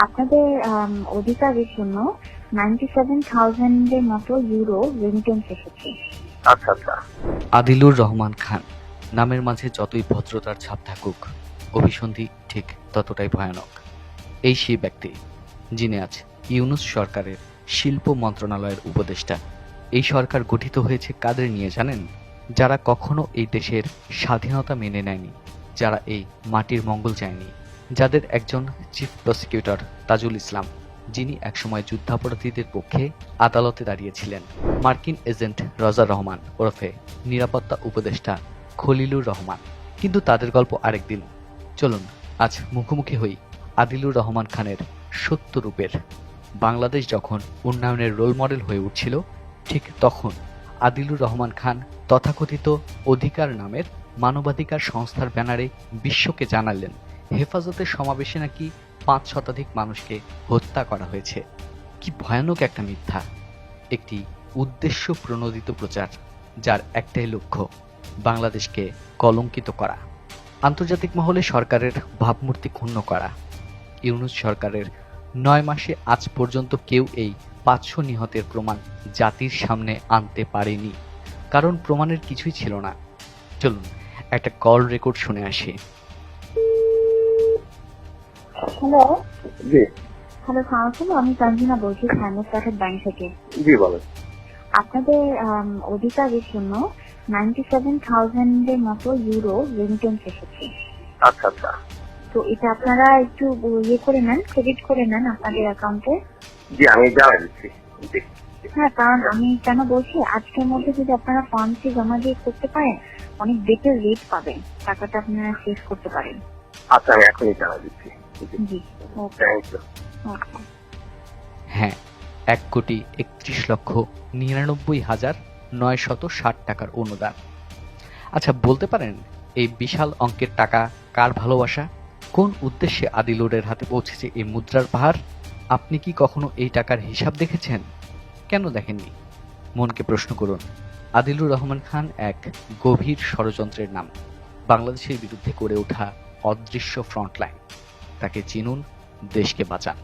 আপনাদের অধিকারের জন্য 97,000 এর মতো ইউরো রেমিটেন্স এসেছে। আচ্ছা আচ্ছা। আদিলুর রহমান খান নামের মাঝে যতই ভদ্রতার ছাপ থাকুক, অভিসন্ধি ঠিক ততটাই ভয়ানক। এই সেই ব্যক্তি যিনি আজ ইউনূস সরকারের শিল্প মন্ত্রণালয়ের উপদেষ্টা। এই সরকার গঠিত হয়েছে কাদের নিয়ে জানেন? যারা কখনো এই দেশের স্বাধীনতা মেনে নেয়নি, যারা এই মাটির মঙ্গল চায়নি, যাদের একজন চিফ প্রসিকিউটর তাজুল ইসলাম, যিনি একসময় যুদ্ধাপরাধীদের পক্ষে আদালতে দাঁড়িয়েছিলেন, মার্কিন এজেন্ট রজা রহমান ওরফে নিরাপত্তা উপদেষ্টা খলিলুর রহমান। কিন্তু তাদের গল্প আরেকদিন। চলুন আজ মুখোমুখি হই আদিলুর রহমান খানের সত্য রূপের। বাংলাদেশ যখন উন্নয়নের রোল মডেল হয়ে উঠছিল, ঠিক তখন আদিলুর রহমান খান তথাকথিত অধিকার নামের মানবাধিকার সংস্থার ব্যানারে বিশ্বকে জানালেন হেফাজতের সমাবেশে নাকি ৫ শতাধিক মানুষকে হত্যা করা হয়েছে। কি ভয়ানক একটা মিথ্যা, একটি উদ্দেশ্য প্রণোদিত প্রচার, যার একটাই লক্ষ্য বাংলাদেশকে কলঙ্কিত করা, আন্তর্জাতিক মহলে সরকারের ভাবমূর্তি ক্ষুণ্ণ করা। ইউনূস সরকারের ৯ মাসে আজ পর্যন্ত কেউ এই ৫০০ নিহতের প্রমাণ জাতির সামনে আনতে পারেনি, কারণ প্রমাণের কিছুই ছিল না। চলুন একটা কল রেকর্ড শুনে আসি। হ্যালো জি হ্যালো সালাম, আমি তানজিনা বলছি ফাইন্যান্স ব্যাংক থেকে। জি বলেন। আপনাদের অধিকারের জন্য 97,000 এর মতো ইউরো রেমিটেন্স এসেছে। আচ্ছা আচ্ছা। তো এটা আপনারা একটু করে নেন, ক্রেডিট করে নেন আপনাদের অ্যাকাউন্টে। জি আমি জানাই দিচ্ছি। জি হ্যাঁ, কারণ আমি কেন বলছি, আজকের মধ্যে যদি আপনারা ফর্মটি জমা দিয়ে করতে পারেন, অনেক বেটার রেট পাবেন, টাকাটা আপনারা সেভ করতে পারেন। আচ্ছা, আমি এখনই জানাই দিচ্ছি। জি, ওকে থ্যাংক ইউ। ওকে। হ্যাঁ, ১,৩১,৯৯,৯৬০ টাকার অনুদান। আচ্ছা, বলতে পারেন এই বিশাল অঙ্কের টাকা কার ভালোবাসা? কোন উদ্দেশ্যে আদিলুরের হাতে পৌঁছেছে এই মুদ্রার পাহাড়? আপনি কি কখনো এই টাকার হিসাব দেখেছেন? কেন দেখেননি? মনকে প্রশ্ন করুন। আদিলুর রহমান খান এক গভীর ষড়যন্ত্রের নাম, বাংলাদেশের বিরুদ্ধে গড়ে ওঠা অদৃশ্য ফ্রন্টলাইন। তাকে চিনুন, দেশকে বাঁচান।